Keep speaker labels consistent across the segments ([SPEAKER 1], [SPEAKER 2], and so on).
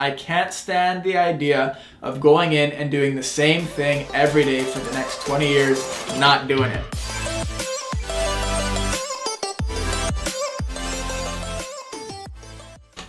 [SPEAKER 1] I can't stand the idea of going in and doing the same thing every day for the next 20 years, not doing it.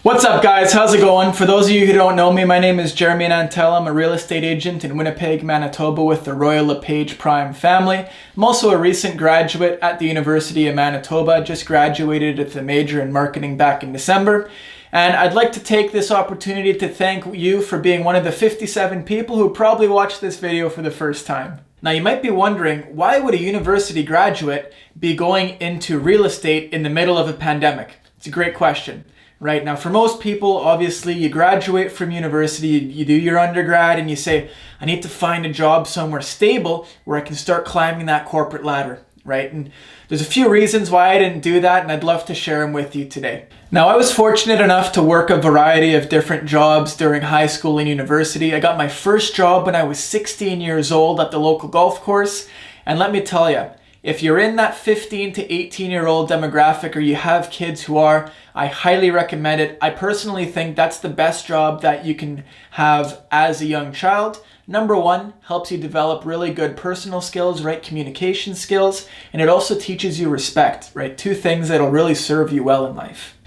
[SPEAKER 1] What's up guys, how's it going? For those of you who don't know me, my name is Jérémie Nantel. I'm a real estate agent in Winnipeg, Manitoba with the Royal LePage Prime family. I'm also a recent graduate at the University of Manitoba, just graduated with a major in marketing back in December. And I'd like to take this opportunity to thank you for being one of the 57 people who probably watched this video for the first time. Now you might be wondering, why would a university graduate be going into real estate in the middle of a pandemic? It's a great question. Right now, for most people, obviously, you graduate from university, you do your undergrad, and you say, I need to find a job somewhere stable where I can start climbing that corporate ladder, right? And there's a few reasons why I didn't do that, and I'd love to share them with you today. Now, I was fortunate enough to work a variety of different jobs during high school and university. I got my first job when I was 16 years old at the local golf course, and let me tell you, if you're in that 15 to 18-year-old demographic or you have kids who are, I highly recommend it. I personally think that's the best job that you can have as a young child. Number one, helps you develop really good personal skills, right? Communication skills, and it also teaches you respect, right? Two things that'll really serve you well in life.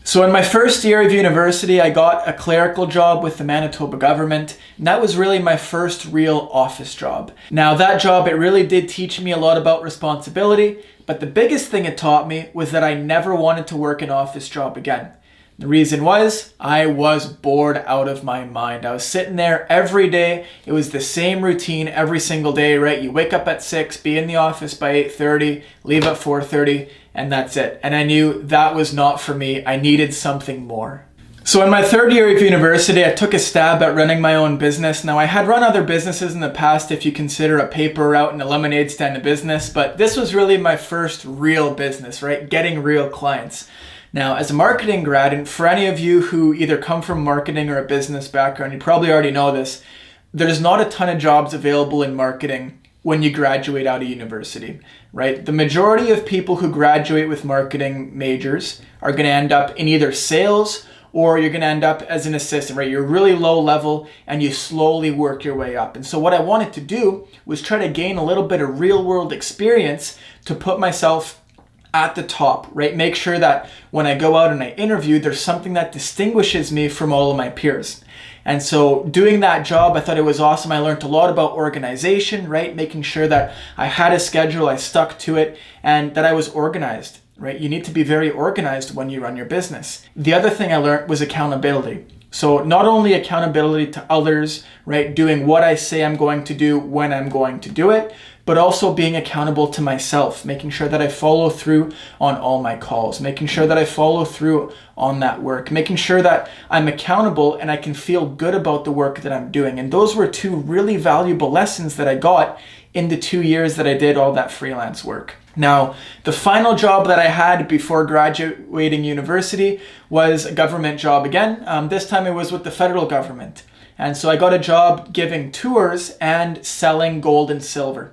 [SPEAKER 1] So in my first year of university, I got a clerical job with the Manitoba government, and that was really my first real office job. Now that job, it really did teach me a lot about responsibility, but the biggest thing it taught me was that I never wanted to work an office job again. The reason was, I was bored out of my mind. I was sitting there every day. It was the same routine every single day, right? You wake up at 6, be in the office by 8:30, leave at 4:30, and that's it. And I knew that was not for me. I needed something more. So in my third year of university, I took a stab at running my own business. Now I had run other businesses in the past if you consider a paper route and a lemonade stand a business, but this was really my first real business, right? Getting real clients. Now, as a marketing grad, and for any of you who either come from marketing or a business background, you probably already know this, there's not a ton of jobs available in marketing when you graduate out of university, right? The majority of people who graduate with marketing majors are going to end up in either sales or you're going to end up as an assistant, right? You're really low level and you slowly work your way up. And so what I wanted to do was try to gain a little bit of real world experience to put myself at the top, right? Make sure that when I go out and I interview, there's something that distinguishes me from all of my peers. And so doing that job, I thought it was awesome. I learned a lot about organization, right? Making sure that I had a schedule, I stuck to it, and that I was organized, right? You need to be very organized when you run your business. The other thing I learned was accountability. So not only accountability to others, right? Doing what I say I'm going to do when I'm going to do it, but also being accountable to myself, making sure that I follow through on all my calls, making sure that I follow through on that work, making sure that I'm accountable and I can feel good about the work that I'm doing. And those were two really valuable lessons that I got in the 2 years that I did all that freelance work. Now, the final job that I had before graduating university was a government job again. This time it was with the federal government. And so I got a job giving tours and selling gold and silver.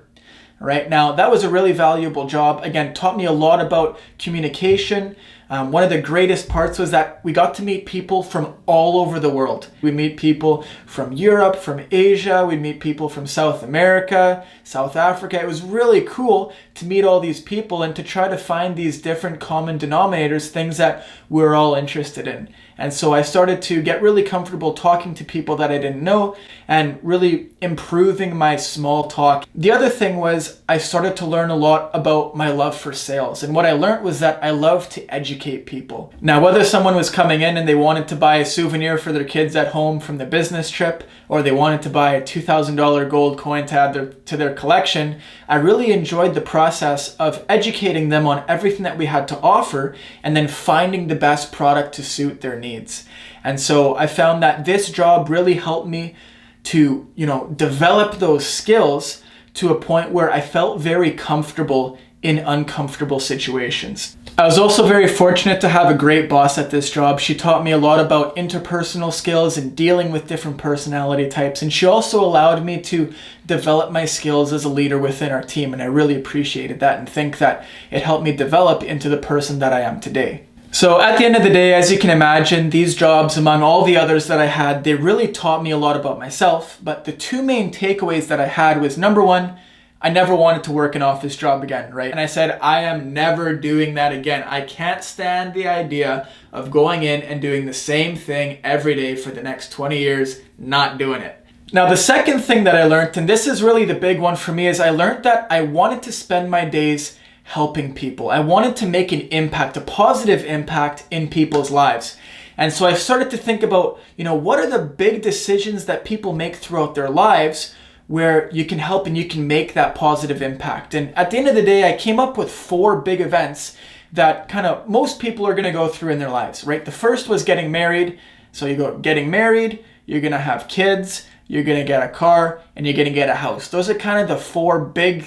[SPEAKER 1] Right now, that was a really valuable job. Again, taught me a lot about communication. One of the greatest parts was that we got to meet people from all over the world. We meet people from Europe, from Asia, we'd meet people from South America, South Africa. It was really cool to meet all these people and to try to find these different common denominators, things that we're all interested in. And so I started to get really comfortable talking to people that I didn't know and really improving my small talk. The other thing was I started to learn a lot about my love for sales. And what I learned was that I love to educate people. Now, whether someone was coming in and they wanted to buy a souvenir for their kids at home from the business trip, or they wanted to buy a $2,000 gold coin to add to their collection, I really enjoyed the process of educating them on everything that we had to offer and then finding the best product to suit their needs. And so I found that this job really helped me to, develop those skills to a point where I felt very comfortable in uncomfortable situations. I was also very fortunate to have a great boss at this job. She taught me a lot about interpersonal skills and dealing with different personality types. And she also allowed me to develop my skills as a leader within our team. And I really appreciated that and think that it helped me develop into the person that I am today. So at the end of the day, as you can imagine, these jobs, among all the others that I had, they really taught me a lot about myself. But the two main takeaways that I had was, number one, I never wanted to work an office job again, right? And I said, I am never doing that again. I can't stand the idea of going in and doing the same thing every day for the next 20 years, not doing it. Now, the second thing that I learned, and this is really the big one for me, is I learned that I wanted to spend my days helping people. I wanted to make an impact, a positive impact in people's lives. And so I started to think about, what are the big decisions that people make throughout their lives where you can help and you can make that positive impact. And at the end of the day, I came up with 4 big events that kind of most people are going to go through in their lives, right? The first was getting married. So you go getting married, you're going to have kids, you're going to get a car, and you're going to get a house. Those are kind of the 4 big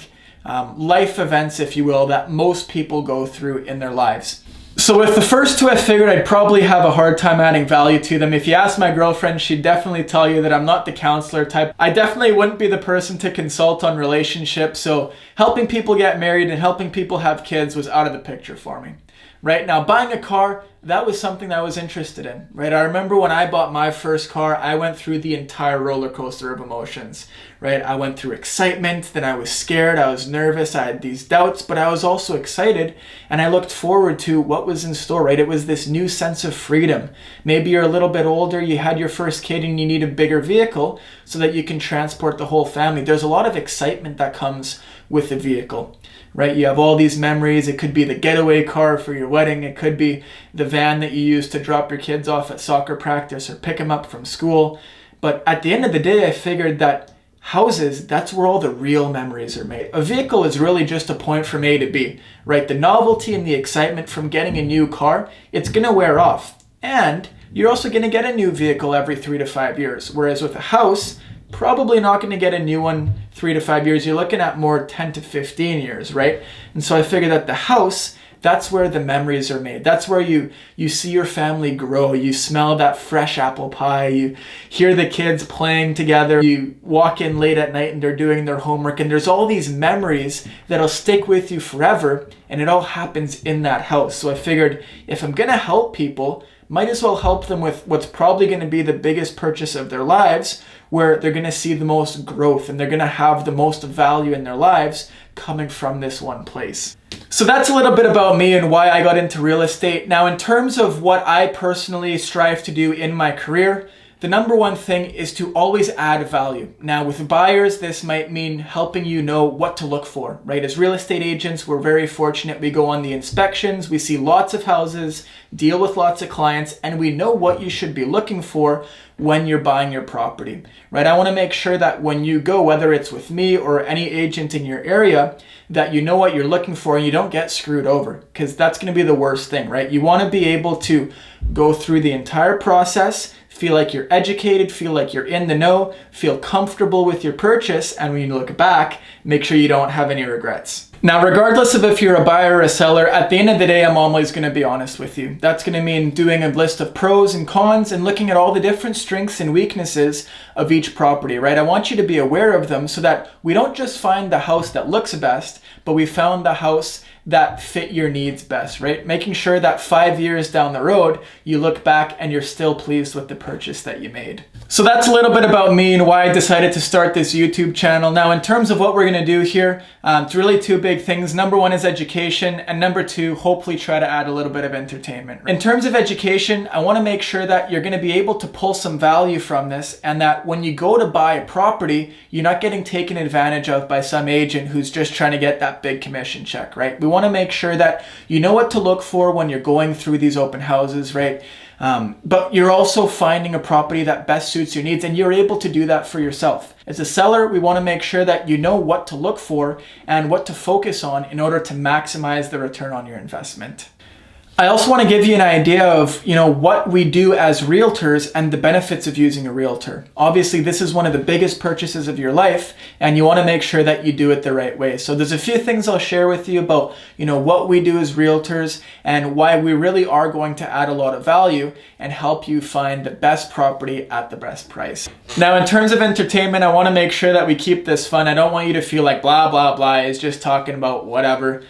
[SPEAKER 1] life events, if you will, that most people go through in their lives. So with the first 2, I figured I'd probably have a hard time adding value to them. If you ask my girlfriend, she'd definitely tell you that I'm not the counselor type. I definitely wouldn't be the person to consult on relationships. So helping people get married and helping people have kids was out of the picture for me. Right now, buying a car, that was something that I was interested in, right? I remember when I bought my first car, I went through the entire roller coaster of emotions, right? I went through excitement, then I was scared, I was nervous, I had these doubts, but I was also excited, and I looked forward to what was in store, right? It was this new sense of freedom. Maybe you're a little bit older, you had your first kid, and you need a bigger vehicle so that you can transport the whole family. There's a lot of excitement that comes with the vehicle. Right? You have all these memories. It could be the getaway car for your wedding. It could be the van that you use to drop your kids off at soccer practice or pick them up from school. But at the end of the day, I figured that houses, that's where all the real memories are made. A vehicle is really just a point from A to B, right? The novelty and the excitement from getting a new car, it's going to wear off. And you're also going to get a new vehicle every 3 to 5 years. Whereas with a house, probably not going to get a new one 3 to 5 years. You're looking at more 10 to 15 years, right? And so I figured that the house, that's where the memories are made. That's where you see your family grow. You smell that fresh apple pie. You hear the kids playing together. You walk in late at night and they're doing their homework. And there's all these memories that'll stick with you forever. And it all happens in that house. So I figured if I'm going to help people, might as well help them with what's probably going to be the biggest purchase of their lives, where they're going to see the most growth and they're going to have the most value in their lives coming from this one place. So that's a little bit about me and why I got into real estate. Now, in terms of what I personally strive to do in my career, the number one thing is to always add value. Now, with buyers, this might mean helping you know what to look for, right? As real estate agents, we're very fortunate. We go on the inspections, we see lots of houses, deal with lots of clients, and we know what you should be looking for when you're buying your property, right? I want to make sure that when you go, whether it's with me or any agent in your area, that you know what you're looking for and you don't get screwed over, because that's going to be the worst thing, right? You want to be able to go through the entire process, feel like you're educated, feel like you're in the know, feel comfortable with your purchase, and when you look back, make sure you don't have any regrets. Now, regardless of if you're a buyer or a seller, at the end of the day, I'm always going to be honest with you. That's going to mean doing a list of pros and cons and looking at all the different strengths and weaknesses of each property, right? I want you to be aware of them so that we don't just find the house that looks best, but we found the house that fit your needs best, right? Making sure that 5 years down the road, you look back and you're still pleased with the purchase that you made. So that's a little bit about me and why I decided to start this YouTube channel. Now, in terms of what we're gonna do here, it's really 2 big things. Number 1 is education, and number 2, hopefully try to add a little bit of entertainment. In terms of education, I wanna make sure that you're gonna be able to pull some value from this, and that when you go to buy a property, you're not getting taken advantage of by some agent who's just trying to get that big commission check, right? We wanna make sure that you know what to look for when you're going through these open houses, right? But you're also finding a property that best suits your needs, and you're able to do that for yourself. As a seller, we want to make sure that you know what to look for and what to focus on in order to maximize the return on your investment. I also want to give you an idea of, what we do as realtors and the benefits of using a realtor. Obviously, this is one of the biggest purchases of your life, and you want to make sure that you do it the right way. So there's a few things I'll share with you about, what we do as realtors and why we really are going to add a lot of value and help you find the best property at the best price. Now, in terms of entertainment, I want to make sure that we keep this fun. I don't want you to feel like blah, blah, blah is just talking about whatever.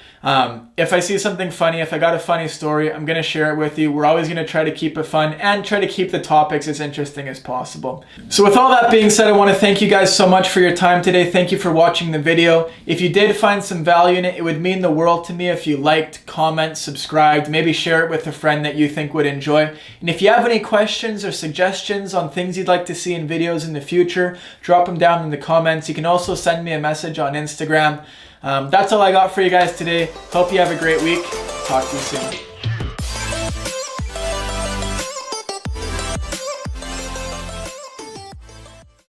[SPEAKER 1] If I see something funny, if I got a funny story, I'm going to share it with you. We're always going to try to keep it fun and try to keep the topics as interesting as possible. So with all that being said, I want to thank you guys so much for your time today. Thank you for watching the video. If you did find some value in it, it would mean the world to me if you liked, comment, subscribed, maybe share it with a friend that you think would enjoy. And if you have any questions or suggestions on things you'd like to see in videos in the future, drop them down in the comments. You can also send me a message on Instagram. That's all I got for you guys today. Hope you have a great week. Talk to you soon.